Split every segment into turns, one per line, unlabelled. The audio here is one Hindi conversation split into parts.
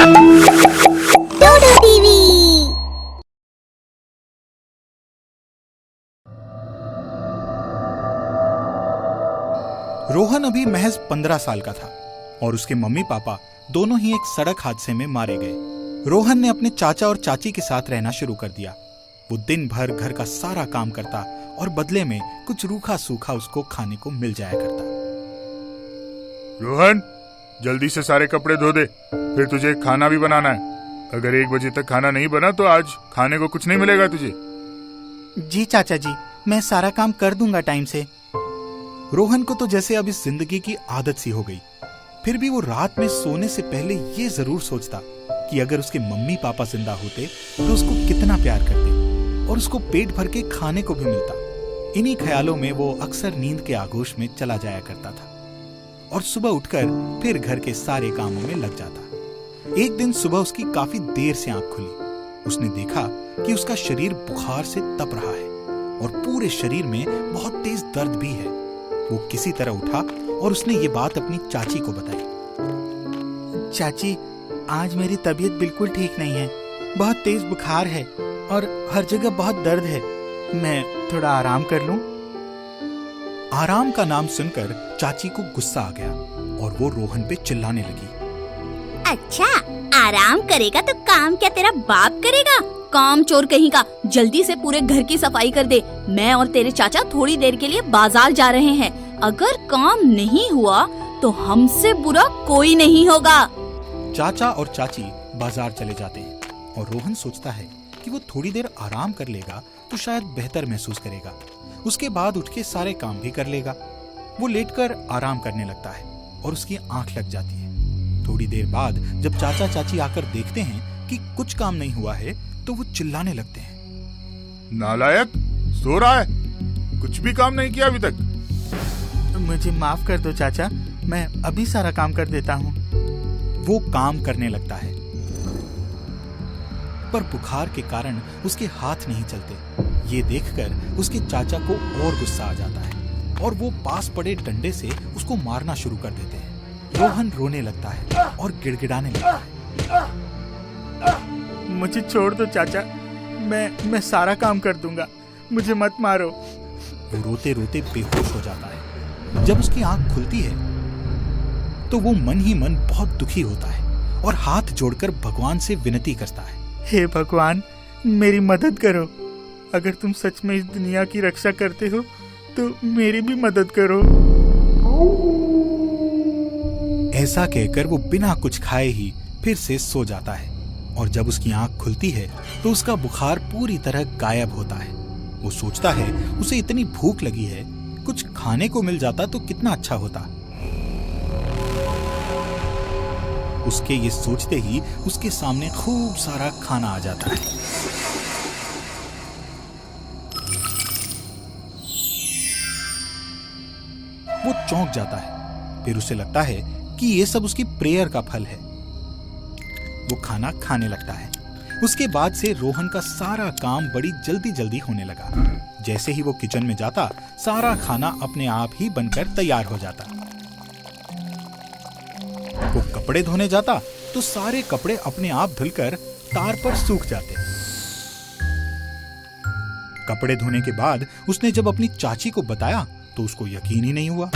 डोडो टीवी।
रोहन अभी महज 15 साल का था और उसके मम्मी पापा दोनों ही एक सड़क हादसे में मारे गए। रोहन ने अपने चाचा और चाची के साथ रहना शुरू कर दिया। वो दिन भर घर का सारा काम करता और बदले में कुछ रूखा सूखा उसको खाने को मिल जाया करता।
रोहन, जल्दी से सारे कपड़े धो दे, फिर तुझे खाना भी बनाना है। अगर 1 बजे तक खाना नहीं बना तो आज खाने को कुछ नहीं मिलेगा तुझे।
जी चाचा जी, मैं सारा काम कर दूंगा टाइम से। रोहन को तो जैसे अब इस जिंदगी की आदत सी हो गई। फिर भी वो रात में सोने से पहले ये जरूर सोचता कि अगर उसके मम्मी पापा जिंदा होते तो उसको कितना प्यार करते और उसको पेट भर के खाने को भी मिलता। इन्हीं ख्यालों में वो अक्सर नींद के आगोश में चला जाया करता था और सुबह उठकर फिर घर के सारे कामों में लग जाता। एक दिन सुबह उसकी काफी देर से आंख खुली। उसने देखा कि उसका शरीर बुखार से तप रहा है और पूरे शरीर में बहुत तेज दर्द भी है। वो किसी तरह उठा और उसने ये बात अपनी चाची को बताई। चाची, आज मेरी तबीयत बिल्कुल ठीक नहीं है। बहुत तेज बुखार है और हर जगह बहुत दर्द है। मैं थोड़ा आराम कर लूं? आराम का नाम सुनकर चाची को गुस्सा आ गया और वो रोहन पे चिल्लाने लगी।
अच्छा, आराम करेगा तो काम क्या तेरा बाप करेगा? काम चोर कहीं का, जल्दी से पूरे घर की सफाई कर दे। मैं और तेरे चाचा थोड़ी देर के लिए बाजार जा रहे हैं। अगर काम नहीं हुआ तो हमसे बुरा कोई नहीं होगा।
चाचा और चाची बाजार चले जाते हैं और रोहन सोचता है कि वो थोड़ी देर आराम कर लेगा तो शायद बेहतर महसूस करेगा। उसके बाद उठ के सारे काम भी कर लेगा। वो लेटकर आराम करने लगता है और उसकी आंख लग जाती है। थोड़ी देर बाद जब चाचा चाची आकर देखते हैं कि कुछ काम नहीं हुआ है तो वो चिल्लाने लगते हैं।
नालायक, सो रहा है, कुछ भी काम नहीं किया अभी तक।
मुझे माफ कर दो चाचा, मैं अभी सारा काम कर देता हूँ। वो काम करने लगता है पर बुखार के कारण उसके हाथ नहीं चलते। ये देखकर उसके चाचा को और गुस्सा आ जाता है और वो पास पड़े डंडे से उसको मारना शुरू कर देते हैं। रोहन रोने लगता है और गिड़गिड़ाने लगता है। मुझे छोड़ दो चाचा, मैं सारा काम कर दूंगा, मुझे मत मारो। वो रोते रोते बेहोश हो जाता है। जब उसकी आंख खुलती है तो वो मन ही मन बहुत दुखी होता है और हाथ जोड़कर भगवान से विनती करता है। हे भगवान, मेरी मदद करो। अगर तुम सच में इस दुनिया की रक्षा करते हो तो मेरी भी मदद करो। ऐसा कहकर वो बिना कुछ खाए ही फिर से सो जाता है और जब उसकी आंख खुलती है तो उसका बुखार पूरी तरह गायब होता है। वो सोचता है उसे इतनी भूख लगी है, कुछ खाने को मिल जाता तो कितना अच्छा होता। उसके ये सोचते ही उसके सामने खूब सारा खाना आ जाता है। वो चौंक जाता है। फिर उसे लगता है कि ये सब उसकी प्रेयर का फल है। वो खाना खाने लगता है। उसके बाद से रोहन का सारा काम बड़ी जल्दी जल्दी होने लगा। जैसे ही वो किचन में जाता, सारा खाना अपने आप ही बनकर तैयार हो जाता। वो कपड़े धोने जाता तो सारे कपड़े अपने आप धुलकर तार पर सूख जाते। कपड़े धोने के बाद उसने जब अपनी चाची को बताया तो उसको यकीन ही नहीं हुआ।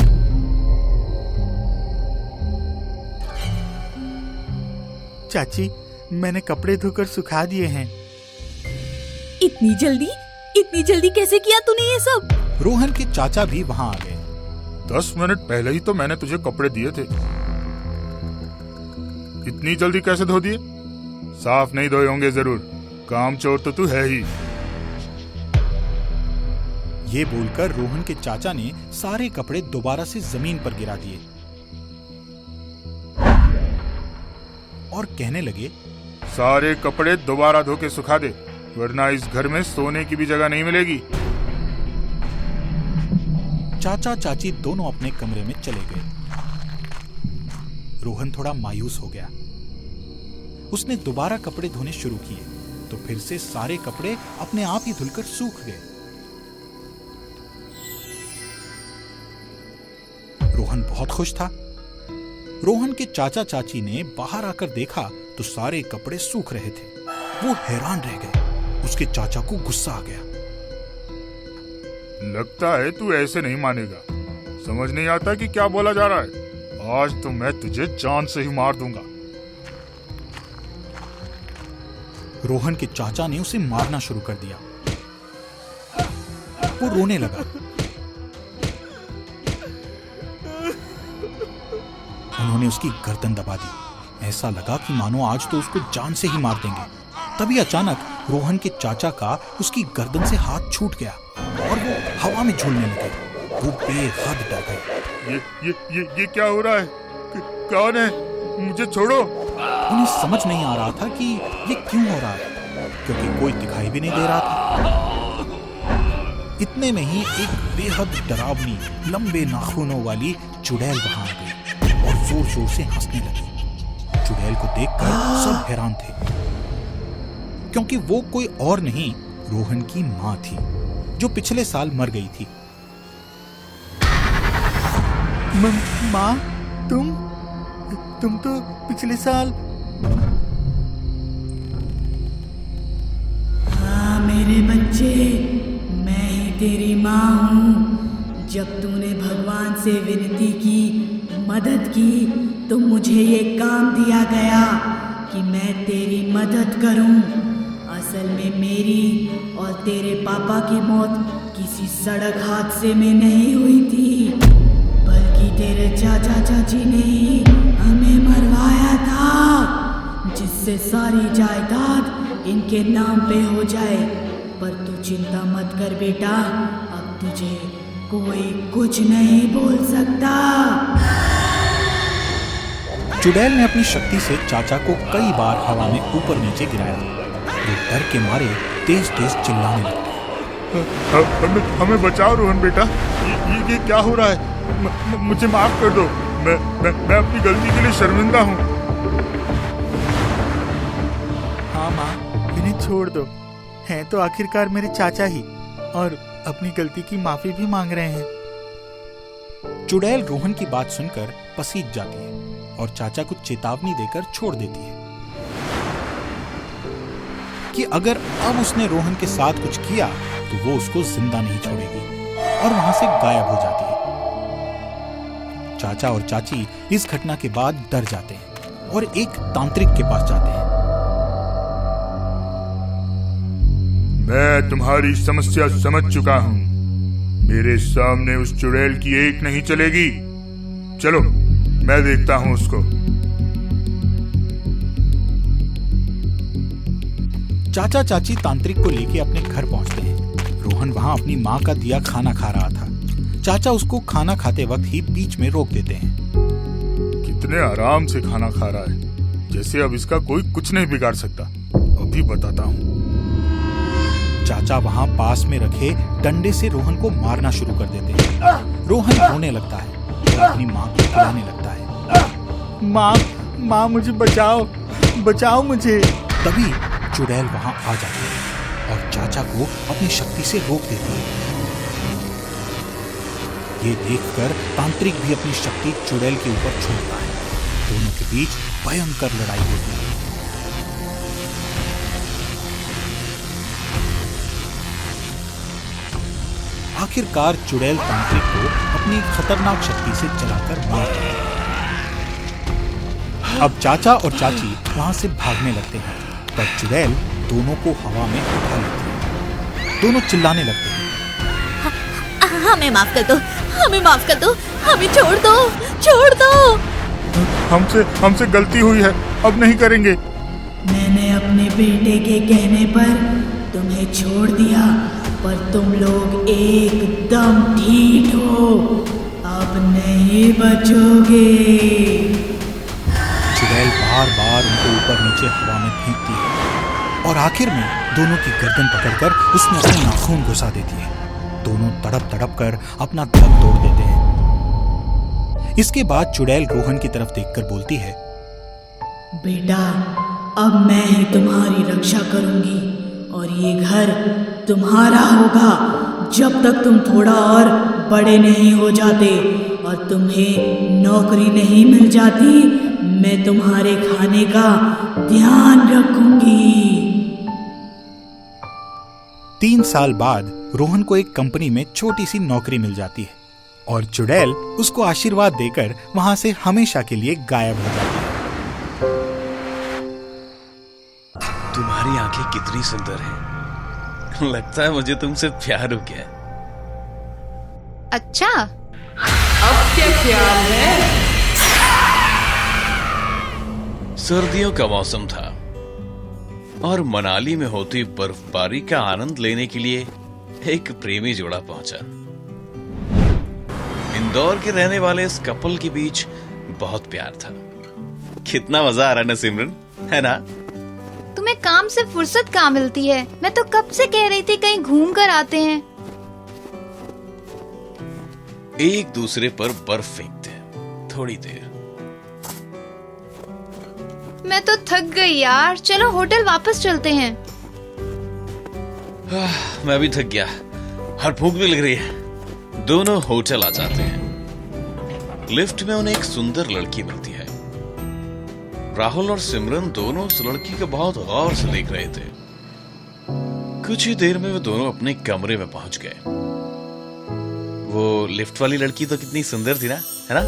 चाची, मैंने कपड़े धोकर सुखा दिए हैं।
इतनी जल्दी कैसे किया तूने ये सब?
रोहन के चाचा भी वहां आ गए।
10 मिनट पहले ही तो मैंने तुझे कपड़े दिए थे, इतनी जल्दी कैसे धो दिए? साफ नहीं धोए होंगे जरूर, काम चोर तो तू है ही।
ये बोलकर रोहन के चाचा ने सारे कपड़े दोबारा से जमीन पर गिरा दिए और कहने लगे,
सारे कपड़े दोबारा धो के सुखा दे, वरना इस घर में सोने की भी जगह नहीं मिलेगी।
चाचा चाची दोनों अपने कमरे में चले गए। रोहन थोड़ा मायूस हो गया। उसने दोबारा कपड़े धोने शुरू किए तो फिर से सारे कपड़े अपने आप ही धुलकर सूख गए। रोहन बहुत खुश था। रोहन के चाचा चाची ने बाहर आकर देखा तो सारे कपड़े सूख रहे थे। वो हैरान रह गए। उसके चाचा को गुस्सा आ गया।
लगता है तू ऐसे नहीं मानेगा। समझ नहीं आता कि क्या बोला जा रहा है। आज तो मैं तुझे जान से ही मार दूंगा।
रोहन के चाचा ने उसे मारना शुरू कर दिया। वो रोने लगा। उन्होंने उसकी गर्दन दबा दी। ऐसा लगा कि मानो आज तो उसको जान से ही मार देंगे। तभी अचानक रोहन के चाचा का उसकी गर्दन से हाथ छूट गया और वो हवा में झूलने लगे। वो बेहद डर गए।
ये क्या हो रहा है? कौन है? मुझे छोड़ो।
उन्हें समझ नहीं आ रहा था कि ये क्यों हो रहा है, क्योंकि कोई दिखाई भी नहीं दे रहा था। इतने में ही एक बेहद डरावनी लंबे नाखूनों वाली चुड़ैल वहां आ गई और जोर जोर से हंसने लगी। चुड़ैल को देखकर सब हैरान थे, क्योंकि वो कोई और नहीं रोहन की माँ थी, जो पिछले साल मर गई थी। माँ, तुम तो पिछले साल।
हाँ मेरे बच्चे, मैं ही तेरी माँ हूँ। जब तूने भगवान से विनती की, मदद की, तो मुझे ये काम दिया गया कि मैं तेरी मदद करूं। असल में मेरी और तेरे पापा की मौत किसी सड़क हादसे में नहीं हुई थी, बल्कि तेरे चाचा चाची ने ही हमें मरवाया था, जिससे सारी जायदाद इनके नाम पे हो जाए। पर तू चिंता मत कर बेटा, अब तुझे कोई कुछ नहीं बोल सकता।
चुड़ैल ने अपनी शक्ति से चाचा को कई बार हवा में ऊपर नीचे गिराया। वो डर के मारे तेज तेज चिल्लाने लगे।
हमें बचाओ रोहन बेटा, ये क्या हो रहा है? मुझे माफ कर दो। मैं अपनी गलती के लिए शर्मिंदा हूँ।
हाँ माँ, इन्हें छोड़ दो। हैं तो आखिरकार मेरे चाचा ही, और अपनी गलती की माफी भी मांग रहे हैं। चुड़ैल रोहन की बात सुनकर पसीज जाती है और चाचा को चेतावनी देकर छोड़ देती है कि अगर अब उसने रोहन के साथ कुछ किया तो वो उसको जिंदा नहीं छोड़ेगी, और वहां से गायब हो जाती है। चाचा और चाची इस घटना के बाद डर जाते हैं और एक तांत्रिक के पास जाते हैं।
मैं तुम्हारी समस्या समझ चुका हूँ। मेरे सामने उस चुड़ैल की एक नहीं चलेगी। चलो, मैं देखता हूँ उसको।
चाचा चाची तांत्रिक को लेके अपने घर पहुंचते हैं। रोहन वहां अपनी माँ का दिया खाना खा रहा था। चाचा उसको खाना खाते वक्त ही बीच में रोक देते हैं।
कितने आराम से खाना खा रहा है, जैसे अब इसका कोई कुछ नहीं बिगाड़ सकता। अभी बताता हूँ।
चाचा वहां पास में रखे डंडे से रोहन को मारना शुरू कर देते हैं। रोहन रोने लगता है और अपनी माँ को बुलाने लगता है। माँ, मुझे बचाओ मुझे। तभी चुड़ैल वहां आ जाती है और चाचा को अपनी शक्ति से रोक देती है। ये देखकर तांत्रिक भी अपनी शक्ति चुड़ैल के ऊपर छोड़ता है। दोनों के बीच भयंकर लड़ाई होती है। आखिरकार चुड़ैल तांत्रिक को अपनी खतरनाक शक्ति से जलाकर मार देती है। अब चाचा और चाची वहां से भागने लगते हैं, पर चुड़ैल दोनों को हवा में उठा लेती है। दोनों चिल्लाने लगते हैं।
हमें माफ कर दो, हमें माफ कर दो, हमें छोड़ दो।
हमसे गलती हुई है, अब नहीं करेंगे।
मैंने अपने बेटे के कहने पर तुम्हें छोड़ दिया, पर तुम लोग एकदम ठीक हो, अब नहीं बचोगे।
चुड़ैल बार बार उनको ऊपर नीचे हवा में फेंकती है और आखिर में दोनों की गर्दन पकड़कर उसमें अपने नाखून घुसा देती है। दोनों तड़प तड़प कर अपना दम तोड़ देते हैं। इसके बाद चुड़ैल रोहन की तरफ देखकर बोलती है,
बेटा, अब मैं ही तुम्हारी रक्षा करूंगी और ये घर तुम्हारा होगा जब तक तुम थोड़ा और बड़े नहीं हो जाते। और तुम्हें नौकरी नहीं मिल जाती, मैं तुम्हारे खाने का ध्यान रखूंगी।
3 साल बाद रोहन को एक कंपनी में छोटी सी नौकरी मिल जाती है और चुड़ैल उसको आशीर्वाद देकर वहां से हमेशा के लिए गायब हो जाती है।
तुम्हारी आंखें कितनी सुंदर हैं। लगता है मुझे तुमसे प्यार हो गया।
अच्छा,
अब क्या ख्याल है?
सर्दियों का मौसम था और मनाली में होती बर्फबारी का आनंद लेने के लिए एक प्रेमी जोड़ा पहुंचा। इंदौर के रहने वाले इस कपल के बीच बहुत प्यार था। कितना मजा आ रहा है ना सिमरन, है ना?
तुम्हें काम से फुर्सत कहाँ मिलती है? मैं तो कब से कह रही थी कहीं घूम कर आते हैं।
एक दूसरे पर बर्फ फेंकते थोड़ी देर।
मैं तो थक गई यार, चलो होटल वापस चलते हैं।
मैं भी थक गया और भूख भी लग रही है। दोनों होटल आ जाते हैं। लिफ्ट में उन्हें एक सुंदर लड़की मिलती है। राहुल और सिमरन दोनों उस लड़की को बहुत गौर से देख रहे थे। कुछ ही देर में वे दोनों अपने कमरे में पहुंच गए। वो लिफ्ट वाली लड़की तो कितनी सुंदर थी ना, है ना?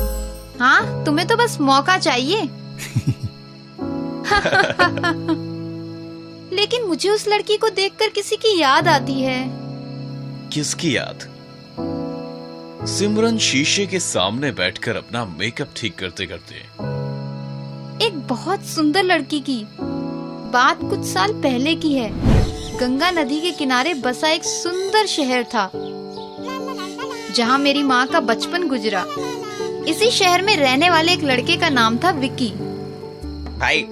हाँ, तुम्हें तो बस मौका चाहिए। लेकिन मुझे उस लड़की को देखकर किसी की याद आती है।
किसकी याद? सिमरन शीशे के सामने बैठकर अपना मेकअप ठीक करते करते।
एक बहुत सुंदर लड़की की। बात कुछ साल पहले की है। गंगा नदी के किनारे बसा एक सुंदर शहर था जहाँ मेरी माँ का बचपन गुजरा। इसी शहर में रहने वाले एक लड़के का नाम था विक्की।
भाई,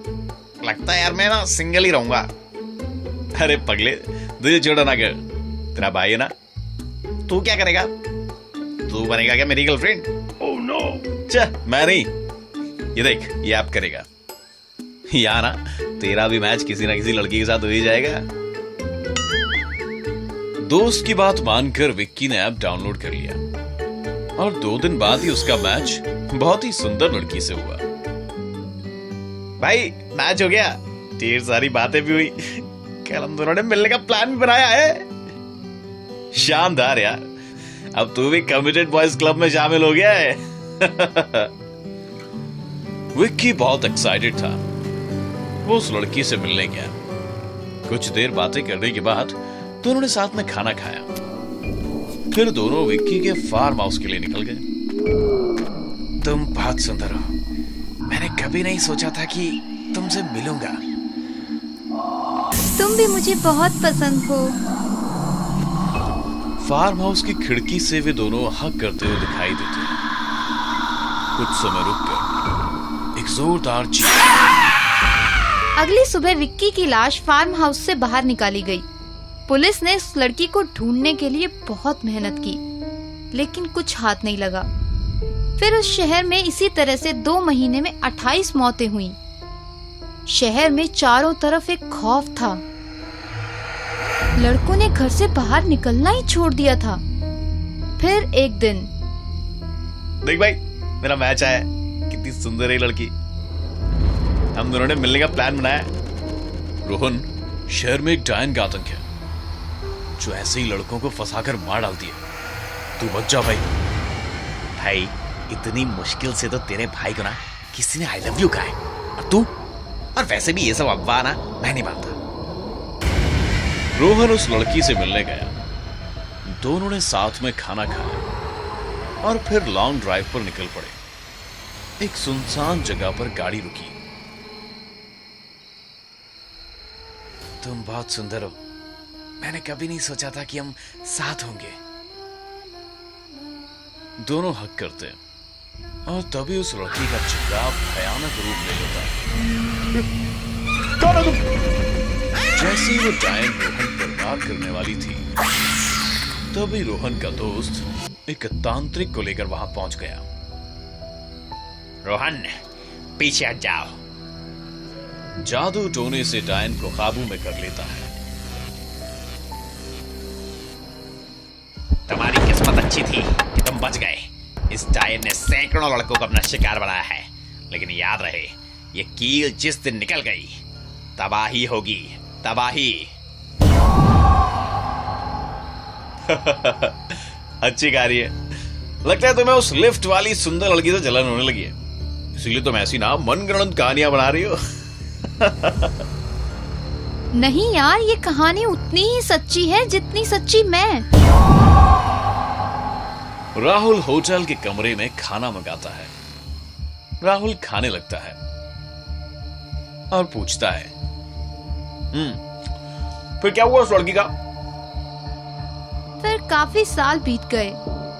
लगता है यार मैं ना सिंगल ही रहूंगा। अरे पगले, दिल छोड़ा ना कर, तेरा भाई है ना। तू क्या करेगा? तू बनेगा क्या मेरी गर्लफ्रेंड? ओह नो, मैं नहीं। ये देख, ये आप करेगा। या ना तेरा भी मैच किसी ना किसी लड़की के साथ हो ही जाएगा। दोस्त की बात मानकर विक्की ने ऐप डाउनलोड कर लिया और 2 दिन बाद ही उसका मैच बहुत ही सुंदर लड़की से हुआ। भाई, मैच हो गया, ढेर सारी बातें भी हुई, कल हम दोनों ने मिलने का प्लान भी बनाया है। शानदार यार, अब तू भी कमिटेड बॉयज क्लब में शामिल हो गया है। विक्की बहुत एक्साइटेड था। वो उस लड़की से मिलने गया। कुछ देर बातें करने के बाद दोनों ने साथ में खाना खाया। फिर दोनों विक्की के फार्म हाउस के लिए निकल गए। तुम बहुत सुंदर हो। मैंने कभी नहीं सोचा था कि तुमसे मिलूंगा।
तुम भी मुझे बहुत पसंद हो।
फार्म हाउस की खिड़की से वे दोनों हक करते हुए दिखाई देते हैं। कुछ समय रुककर एक जोरदार चीख।
अगली सुबह विक्की की लाश फार्म हाउस से बाहर निकाली गई। पुलिस ने उस लड़की को ढूंढने के लिए बहुत मेहनत की, लेकिन कुछ हाथ नहीं लगा। फिर उस शहर में इसी तरह से 2 महीने में 28 मौतें हुई। शहर में चारों तरफ एक खौफ था। लड़कों ने घर से बाहर निकलना ही छोड़ दिया था। फिर एक दिन,
देख भाई, मेरा मैच आया। कितनी सुंदर है लड़की। हम दोनों ने मिलने का प्लान बनाया। रोहन, शहर में एक डायन का आतंक है जो ऐसे ही लड़कों को फंसाकर मार डालती है। तू बच जा भाई। भाई, इतनी मुश्किल से तो तेरे भाई को ना किसी ने आई लव यू कहा है, और तू? और वैसे भी ये सब अफवाह ना मैं नहीं मानता। रोहन उस लड़की से मिलने गया। दोनों ने साथ में खाना खाया और फिर लॉन्ग ड्राइव पर निकल पड़े। एक सुनसान जगह पर गाड़ी रुकी। तुम बहुत सुंदर हो। मैंने कभी नहीं सोचा था कि हम साथ होंगे। दोनों हक करते हैं और तभी उस लड़की का चेहरा भयानक रूप ले लेता है। कौन हो तुम? जैसे ही वो डायन रोहन पर वार करने वाली थी, तभी रोहन का दोस्त एक तांत्रिक को लेकर वहां पहुंच गया। रोहन, पीछे हट जाओ। जादू टोने से डायन को काबू में कर लेता है। तुम्हारी किस्मत अच्छी थी कि तुम बच गए, इस डायन ने सैकड़ों लड़कों को अपना शिकार बनाया है, लेकिन याद रहे, ये कील जिस दिन निकल गई तबाही होगी, तबाही। अच्छी कहानी है। लगता है तुम्हें उस लिफ्ट वाली सुंदर लड़की से जलन होने लगी है, इसीलिए तुम ऐसी ना मनगढ़ंत कहानियां बना रही हो।
नहीं यार, ये कहानी उतनी ही सच्ची है जितनी सच्ची मैं।
राहुल होटल के कमरे में खाना मंगाता है। राहुल खाने लगता है और पूछता है, फिर क्या हुआ उस लड़की का?
फिर काफी साल बीत गए।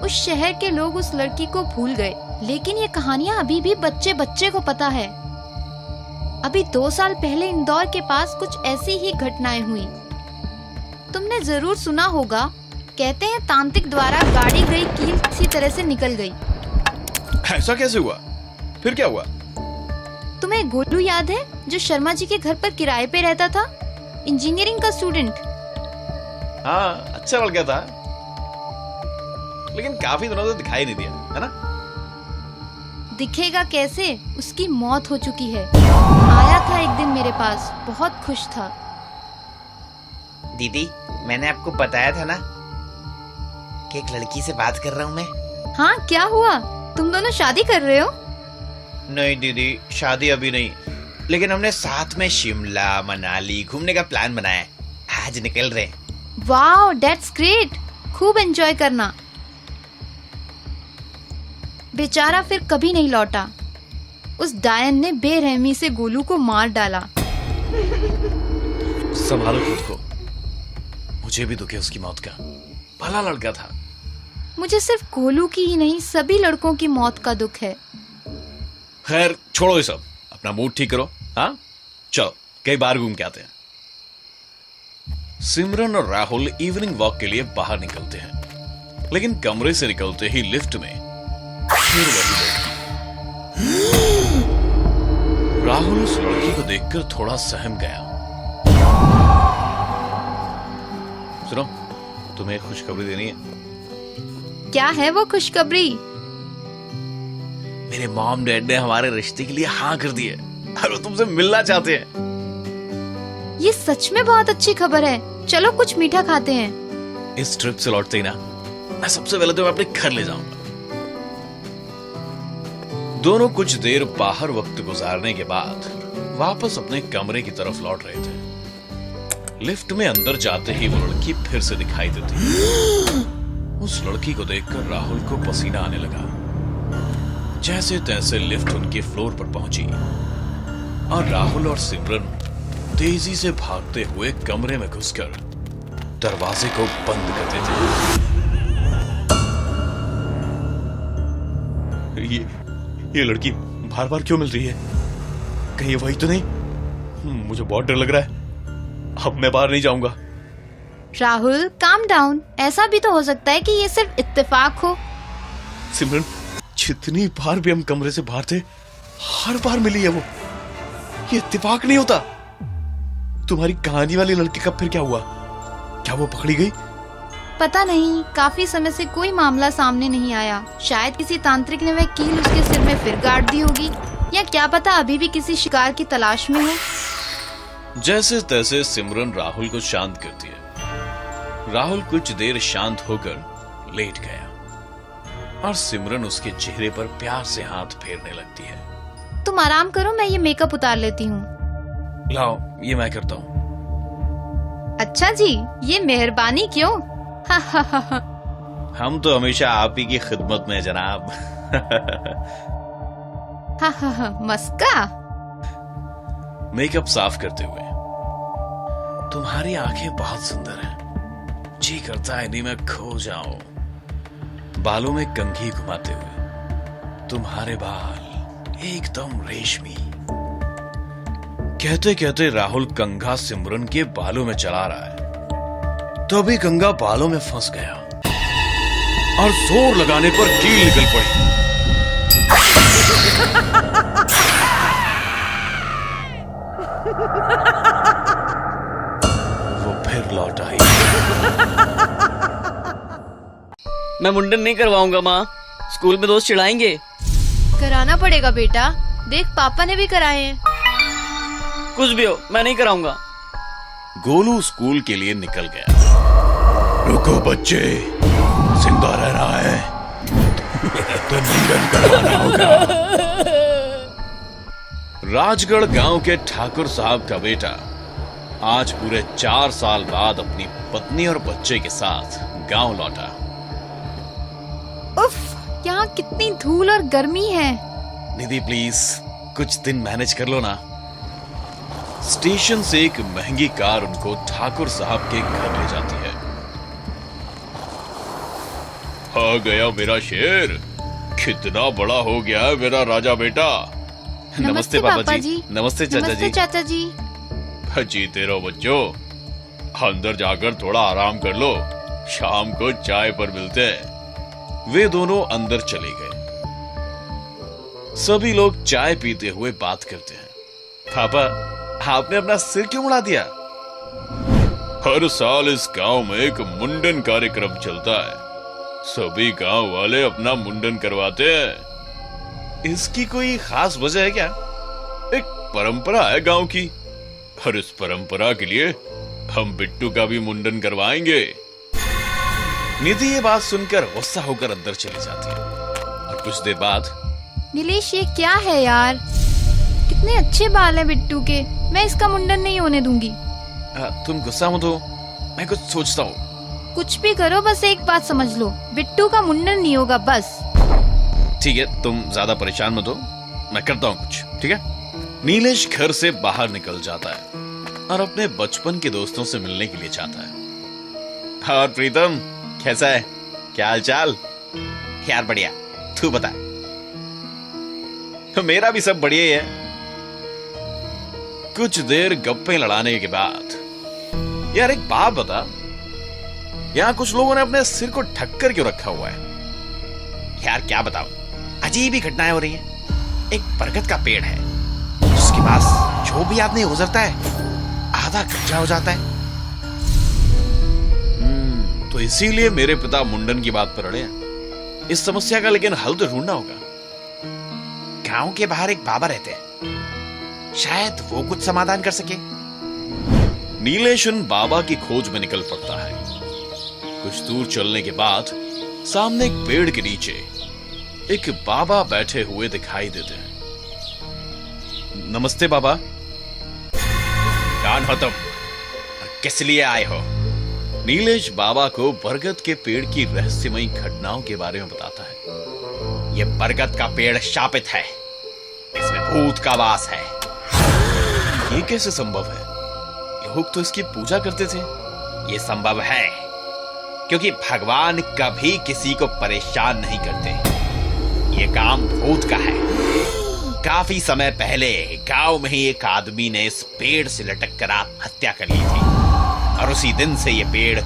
उस शहर के लोग उस लड़की को भूल गए, लेकिन ये कहानियां अभी भी बच्चे बच्चे को पता है। अभी 2 साल पहले इंदौर के पास कुछ ऐसी ही घटनाएं हुई। तुमने जरूर सुना होगा, कहते हैं तांत्रिक द्वारा गाड़ी गई कील किसी तरह से निकल गई।
ऐसा कैसे हुआ? फिर क्या हुआ?
तुम्हें गोलू याद है, जो शर्मा जी के घर पर किराए पे रहता था, इंजीनियरिंग का स्टूडेंट?
हाँ, अच्छा लड़का था, लेकिन काफी दिनों से दिखाई नहीं दिया, है ना?
दिखेगा कैसे, उसकी मौत हो चुकी है। आया था एक दिन मेरे पास, बहुत खुश था।
दीदी, मैंने आपको बताया था ना कि एक लड़की से बात कर रहा हूँ मैं।
हाँ, क्या हुआ? तुम दोनों शादी कर रहे हो?
नहीं दीदी, शादी अभी नहीं, लेकिन हमने साथ में शिमला मनाली घूमने का प्लान बनाया है। आज निकल रहे हैं।
Wow, that's great. खूब एंजॉय करना। बेचारा फिर कभी नहीं लौटा। उस डायन ने बेरहमी से गोलू को मार डाला।
संभालो खुद को, मुझे भी दुख है उसकी मौत का। भला लड़का था।
मुझे सिर्फ गोलू की ही नहीं, सभी लड़कों की मौत का दुख है।
खैर छोड़ो ये सब, अपना मूड ठीक करो। हाँ, चलो कई बार घूम के आते हैं। सिमरन और राहुल इवनिंग वॉक के लिए बाहर निकलते हैं, लेकिन कमरे से निकलते ही लिफ्ट में फिर वही लड़की। राहुल उस लड़की को देखकर थोड़ा सहम गया। सुनो, तुम्हें एक खुशखबरी देनी है।
क्या है वो खुशखबरी?
मेरे मॉम डैड ने हमारे रिश्ते के लिए हाँ कर दी है और वो तुमसे मिलना चाहते हैं।
ये सच में बहुत अच्छी खबर है। चलो कुछ मीठा खाते हैं।
इस ट्रिप से लौटते ही ना, मैं सबसे पहले तुम्हें अपने घर ले जाऊंगा। दोनों कुछ देर बाहर वक्त गुजारने के बाद वापस अपने कमरे की तरफ लौट रहे थे। लिफ्ट में अंदर जाते ही वो लड़की फिर से दिखाई देती। उस लड़की को देखकर राहुल को पसीना आने लगा। जैसे तैसे लिफ्ट उनके फ्लोर पर पहुंची और राहुल और सिमरन तेजी से भागते हुए कमरे में घुसकर दरवाजे को बंद कर देते। ये लड़की बार बार क्यों मिल रही है? कहीं वही तो नहीं? मुझे बहुत डर लग रहा है। अब मैं बाहर नहीं जाऊंगा।
Rahul, calm down. ऐसा भी तो हो सकता है कि ये सिर्फ इत्तेफाक हो।
सिमरन, जितनी बार भी हम कमरे से बाहर थे, हर बार मिली है वो। ये इत्तेफाक नहीं होता। तुम्हारी कहानी वाली लड़की का फिर क्या हुआ? क्या वो पकड़ी गई?
पता नहीं, काफी समय से कोई मामला सामने नहीं आया। शायद किसी तांत्रिक ने वह कील उसके सिर में फिर गाड़ दी होगी, या क्या पता अभी भी किसी शिकार की तलाश में हो।
जैसे तैसे सिमरन राहुल को शांत करती है। राहुल कुछ देर शांत होकर लेट गया और सिमरन उसके चेहरे पर प्यार से हाथ फेरने लगती है।
तुम आराम करो, मैं ये मेकअप उतार लेती हूँ।
लाओ, ये मैं करता हूँ।
अच्छा जी, ये मेहरबानी क्यों?
हम तो हमेशा आप ही की खिदमत में जनाब।
मस्का।
मेकअप साफ करते हुए, तुम्हारी आंखें बहुत सुंदर हैं। जी करता है इन्हीं में खो जाऊं। बालों में कंघी घुमाते हुए, तुम्हारे बाल एकदम रेशमी। कहते कहते राहुल कंघा सिमरन के बालों में चला रहा है, तभी कंघा बालों में फंस गया और जोर लगाने पर कील निकल पड़ी। वो फिर लौट आई।
मैं मुंडन नहीं करवाऊंगा माँ। स्कूल में दोस्त चिढ़ाएंगे।
कराना पड़ेगा बेटा, देख पापा ने भी कराए हैं।
कुछ भी हो, मैं नहीं कराऊंगा।
गोलू स्कूल के लिए निकल गया। रुको बच्चे, जिंदा रहना है तो मुंडन करवाना होगा। राजगढ़ गांव के ठाकुर साहब का बेटा आज पूरे 4 साल बाद अपनी पत्नी और बच्चे के साथ गांव लौटा।
उफ, यहाँ कितनी धूल और गर्मी है।
निधि प्लीज कुछ दिन मैनेज कर लो ना। स्टेशन से एक महंगी कार उनको ठाकुर साहब के घर ले जाती है। आ गया मेरा शेर, कितना बड़ा हो गया है मेरा राजा बेटा।
नमस्ते पापा जी।
नमस्ते चाचा
नमस्ते
जी।
चाचा जी।
जीते रहो बच्चों, अंदर जाकर थोड़ा आराम कर लो, शाम को चाय पर मिलते हैं। वे दोनों अंदर चले गए। सभी लोग चाय पीते हुए बात करते हैं। पापा, आपने अपना सिर क्यों उड़ा दिया? हर साल इस गांव में एक मुंडन कार्यक्रम चलता है, सभी गांव वाले अपना मुंडन करवाते हैं। इसकी कोई खास वजह है क्या? एक परंपरा है गांव की, और इस परंपरा के लिए हम बिट्टू का भी मुंडन करवाएंगे। निधि ये बात सुनकर गुस्सा होकर अंदर चली जाती है। और कुछ देर बाद,
नीलेश ये क्या है यार, कितने अच्छे बाल हैं बिट्टू के, मैं इसका मुंडन नहीं होने दूंगी।
तुम गुस्सा मत हो, मैं कुछ सोचता हूँ।
कुछ भी करो, बस एक बात समझ लो, बिट्टू का मुंडन नहीं होगा बस।
ठीक है, तुम ज्यादा परेशान मत हो, मैं करता हूँ कुछ, ठीक है? नीलेश घर से बाहर निकल जाता है और अपने बचपन के दोस्तों से मिलने के लिए जाता है। और प्रीतम, कैसा है, क्या हाल चाल?
यार बढ़िया, तू बता।
मेरा भी सब बढ़िया ही है। कुछ देर गप्पे लड़ाने के बाद, यार एक बात बता, यहाँ कुछ लोगों ने अपने सिर को ढक कर क्यों रखा हुआ है?
यार क्या बताऊं, अजीब ही घटनाएं हो रही हैं। एक बरगद का पेड़ है जिसके पास जो भी आदमी गुजरता है आधा कच्चा हो जाता है।
तो इसीलिए मेरे पिता मुंडन की बात पर अड़े हैं। इस समस्या का लेकिन हल तो ढूंढना होगा।
गांव के बाहर एक बाबा रहते हैं, शायद वो कुछ समाधान कर सके।
नीलेश उन बाबा की खोज में निकल पड़ता है। कुछ दूर चलने के बाद सामने एक पेड़ के नीचे एक बाबा बैठे हुए दिखाई देते हैं। नमस्ते बाबा।
कौन हो तुम, किस लिए आए हो?
नीलेश बाबा को बरगद के पेड़ की रहस्यमयी घटनाओं के बारे में बताता है।
यह बरगद का पेड़ शापित है, इसमें भूत का वास है।
ये कैसे संभव है? लोग तो इसकी पूजा करते थे।
ये संभव है क्योंकि भगवान कभी किसी को परेशान नहीं करते। ये काम भूत का है। काफी समय पहले गांव में ही एक आदमी ने इस पेड़ से लटक कर आत्महत्या कर ली थी और उसी दिन से ये पेड़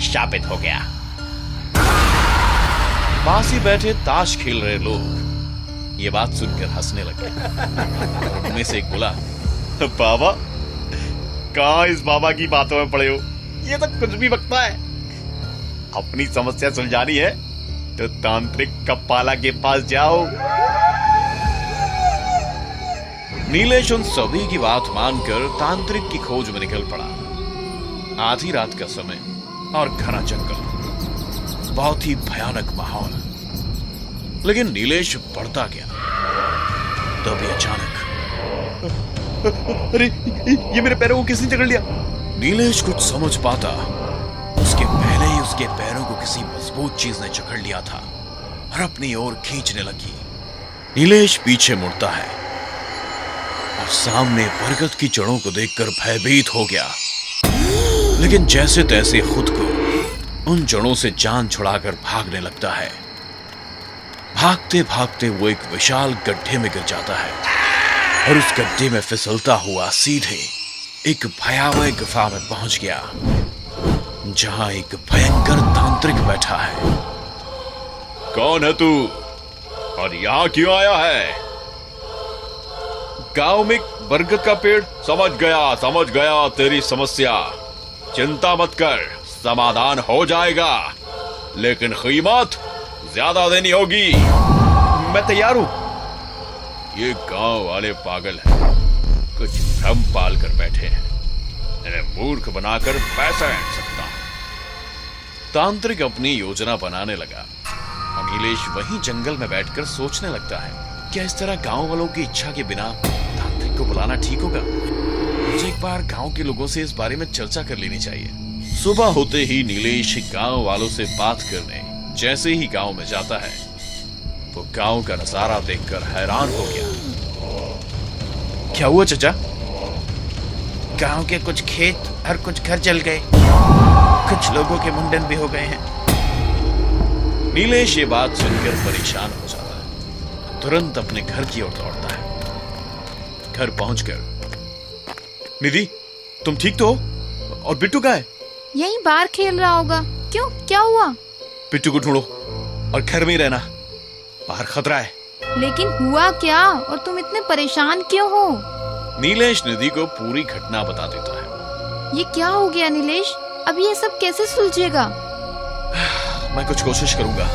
शापित हो गया।
पास ही बैठे ताश खेल रहे लोग ये बात सुनकर हंसने लगे। उनमें से एक बोला, बाबा, कहां इस बाबा की बातों में पड़े हो? ये तो कुछ भी बकता है। अपनी समस्या सुलझानी है तो तांत्रिक कप्पाला के पास जाओ। नीलेश उन सभी की बात मानकर तांत्रिक की खोज में निकल पड़ा। आधी रात का समय और घना जंगल, बहुत ही भयानक माहौल। लेकिन नीलेश बढ़ता गया। तभी अचानक, अरे ये मेरे पैरों को किसने जकड़ लिया? नीलेश कुछ समझ पाता उसके पहले ही उसके पैरों को किसी मजबूत चीज ने जकड़ लिया था और अपनी ओर खींचने लगी। नीलेश पीछे मुड़ता है और सामने बरगद की जड़ों को देखकर भयभीत हो गया। लेकिन जैसे तैसे खुद को उन जड़ों से जान छुड़ाकर भागने लगता है। भागते भागते वो एक विशाल गड्ढे में गिर जाता है और उस गड्ढे में फिसलता हुआ सीधे एक भयावह गुफा में पहुंच गया, जहां एक भयंकर तांत्रिक बैठा है। कौन है तू और यहां क्यों आया है? गांव में बरगद का पेड़। समझ गया तेरी समस्या। चिंता मत कर, समाधान हो जाएगा, लेकिन कीमत ज्यादा देनी होगी।
मैं तैयार हूं।
ये गांव वाले पागल हैं, कुछ भ्रम पाल कर बैठे हैं। इन्हें मूर्ख बनाकर पैसा ऐंठ सकता हूं। तांत्रिक अपनी योजना बनाने लगा और नीलेश वहीं जंगल में बैठकर सोचने लगता है, क्या इस तरह गांव वालों की इच्छा के बिना तांत्रिक को बुलाना ठीक होगा? मुझे एक बार गांव के लोगों से इस बारे में चर्चा कर लेनी चाहिए। सुबह होते ही नीलेश गांव वालों से बात करने जैसे ही गांव में जाता है, वो गांव का नजारा देखकर हैरान हो गया। क्या हुआ चचा?
गांव के कुछ खेत और कुछ घर जल गए, कुछ लोगों के मुंडन भी हो गए हैं।
नीलेश ये बात सुनकर परेशान हो जाता है, तुरंत अपने घर की ओर दौड़ता है। घर पहुंचकर, निधि तुम ठीक तो हो? और बिट्टू कहाँ है?
यहीं बाहर खेल रहा होगा। क्यों, क्या हुआ?
बिट्टू को ढूंढो और घर में ही रहना, बाहर खतरा है।
लेकिन हुआ क्या और तुम इतने परेशान क्यों हो?
नीलेश निधि को पूरी घटना बता देता है।
ये क्या हो गया नीलेश? अब ये सब कैसे सुलझेगा?
मैं कुछ कोशिश करूंगा,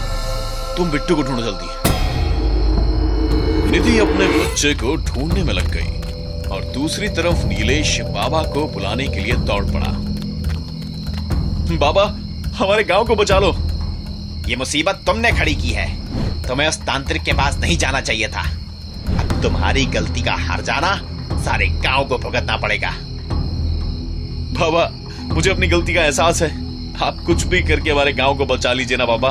तुम बिट्टू को ढूंढो जल्दी। निधि अपने बच्चे को ढूंढने में लग गई और दूसरी तरफ नीलेश बाबा को बुलाने के लिए दौड़ पड़ा। बाबा, हमारे गांव को बचा लो।
ये मुसीबत तुमने खड़ी की है, तुम्हें उस तांत्रिक के पास नहीं जाना चाहिए था। अब तुम्हारी गलती का हर जाना सारे गांव को भुगतना पड़ेगा।
बाबा, मुझे अपनी गलती का एहसास है, आप कुछ भी करके हमारे गांव को बचा लीजिए ना बाबा।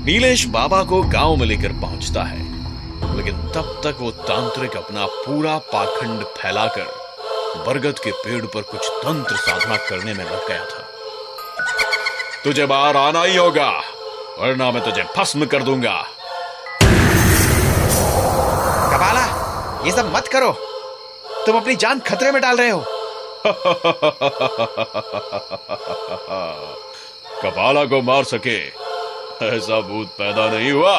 नीलेश बाबा को गांव में लेकर पहुंचता है, लेकिन तब तक वो तांत्रिक अपना पूरा पाखंड फैलाकर बरगद के पेड़ पर कुछ तंत्र साधना करने में लग गया था। तुझे बाहर आना ही होगा, वरना मैं तुझे भस्म कर दूंगा।
कबाला, ये सब मत करो, तुम अपनी जान खतरे में डाल रहे हो।
कबाला को मार सके ऐसा भूत पैदा नहीं हुआ।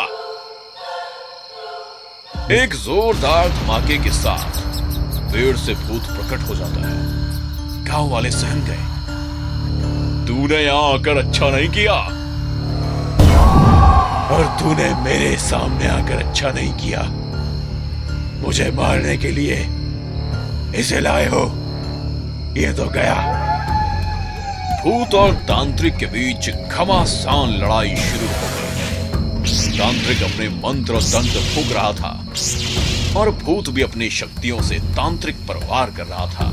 एक जोरदार धमाके के साथ पेड़ से भूत प्रकट हो जाता है। गांव वाले सहम गए। तूने यहां आकर अच्छा नहीं किया, और तूने मेरे सामने आकर अच्छा नहीं किया। मुझे मारने के लिए इसे लाए हो, ये तो गया। भूत और तांत्रिक के बीच घमासान लड़ाई शुरू हो गई। तांत्रिक अपने मंत्र और तंत्र फूंक रहा था और भूत भी अपनी शक्तियों से तांत्रिक पर वार कर रहा था।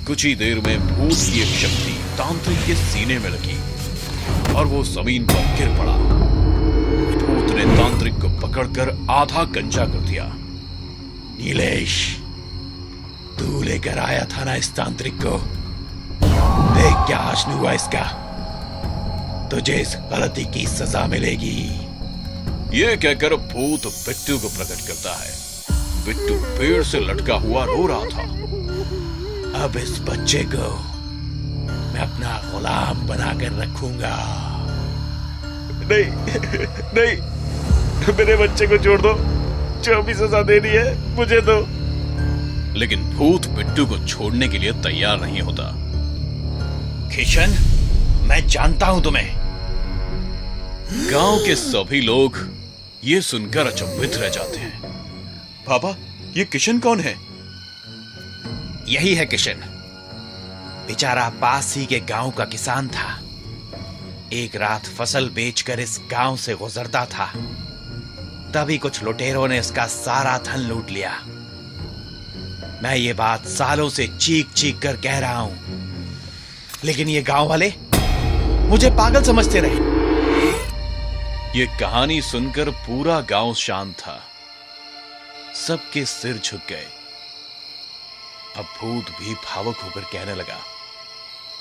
कुछ ही देर में भूत की एक शक्ति तांत्रिक के सीने में लगी और वो जमीन पर गिर पड़ा। भूत ने तांत्रिक को पकड़कर आधा गंजा कर दिया। नीलेश, तू लेकर आया था ना इस तांत्रिक को, देख क्या हाशनी हुआ इसका। तुझे इस गलती की सजा मिलेगी। ये कहकर भूत बिट्टू को प्रकट करता है। बिट्टू पेड़ से लटका हुआ रो रहा था। अब इस बच्चे को मैं अपना गुलाम बनाकर रखूंगा। नहीं नहीं, मेरे बच्चे को छोड़ दो, जो भी सजा देनी है मुझे दो। लेकिन भूत बिट्टू को छोड़ने के लिए तैयार नहीं होता।
किशन, मैं जानता हूं तुम्हें।
गांव के सभी लोग ये सुनकर अचंभित रह जाते हैं। बाबा, ये किशन कौन है?
यही है किशन। बेचारा पास ही के गांव का किसान था। एक रात फसल बेचकर इस गांव से गुजरता था, तभी कुछ लुटेरों ने इसका सारा धन लूट लिया। मैं ये बात सालों से चीख चीख कर कह रहा हूं, लेकिन ये गांव वाले मुझे पागल समझते रहे।
ये कहानी सुनकर पूरा गांव शांत था। सबके सिर झुक गए। अब भूत भी भावुक होकर कहने लगा,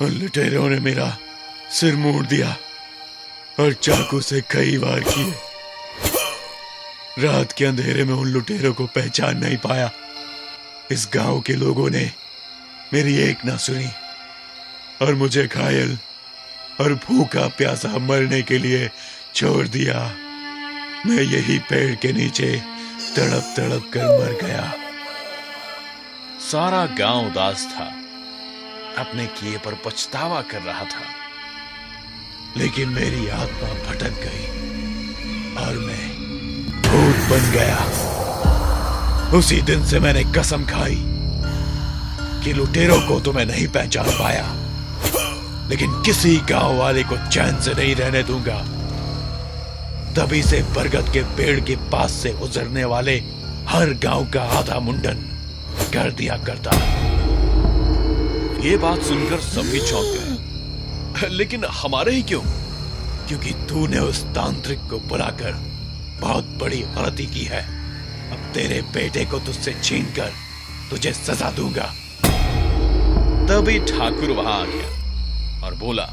उन लुटेरों ने मेरा सिर मोड़ दिया और चाकू से कई वार किए। रात के अंधेरे में उन लुटेरों को पहचान नहीं पाया। इस गांव के लोगों ने मेरी एक ना सुनी और मुझे घायल और भूखा प्यासा मरने के लिए छोड़ दिया। मैं यही पेड़ के नीचे तड़प तड़प कर मर गया। सारा गांव उदास था, अपने किए पर पछतावा कर रहा था। लेकिन मेरी आत्मा भटक गई।
और मैं भूत बन गया। उसी दिन से मैंने कसम खाई कि लुटेरों को तो मैं नहीं पहचान पाया, लेकिन किसी गांव वाले को चैन से नहीं रहने दूंगा। तभी से बरगद के पेड़ के पास से गुजरने वाले हर गांव का आधा मुंडन कर दिया करता।
ये बात सुनकर सभी चौंक गए। लेकिन हमारे ही क्यों?
क्योंकि तूने उस तांत्रिक को बुलाकर बहुत बड़ी गलती की है। अब तेरे बेटे को तुझसे छीनकर तुझे सजा दूंगा।
तभी ठाकुर वहां आ गया और बोला,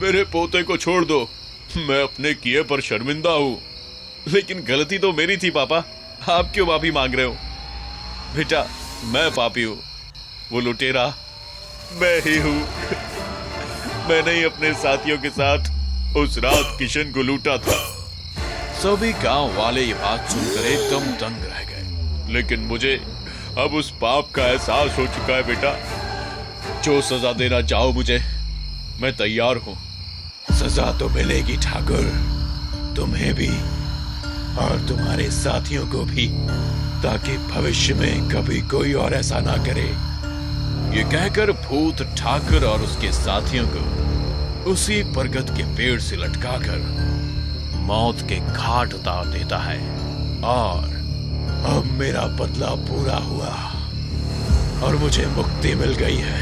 मेरे पोते को छोड़ दो, मैं अपने किए पर शर्मिंदा हूं। लेकिन गलती तो मेरी थी पापा, आप क्यों माफी मांग रहे हो? बेटा मैं पापी हूं, वो लुटेरा मैं ही हूं। मैंने ही अपने साथियों के साथ उस रात किशन को लूटा था। सभी गांव वाले ये बात सुनकर एकदम दंग रह गए। लेकिन मुझे अब उस पाप का एहसास हो चुका है बेटा। जो सजा देना चाहो मुझे, मैं तैयार हूं।
सजा तो मिलेगी ठाकुर, तुम्हें भी और तुम्हारे साथियों को भी, ताकि भविष्य में कभी कोई और ऐसा ना करे।
ये कहकर भूत ठाकुर और उसके साथियों को उसी बरगद के पेड़ से लटकाकर मौत के घाट उतार देता है। और
अब मेरा बदला पूरा हुआ और मुझे मुक्ति मिल गई है।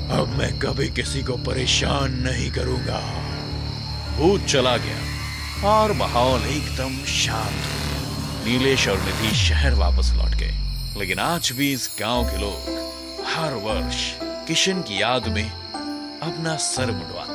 अब मैं कभी किसी को परेशान नहीं करूंगा।
भूत चला गया और माहौल एकदम शांत। नीलेश और निधि शहर वापस लौट गए। लेकिन आज भी इस गांव के लोग हर वर्ष किशन की याद में अपना सर मुंडवाते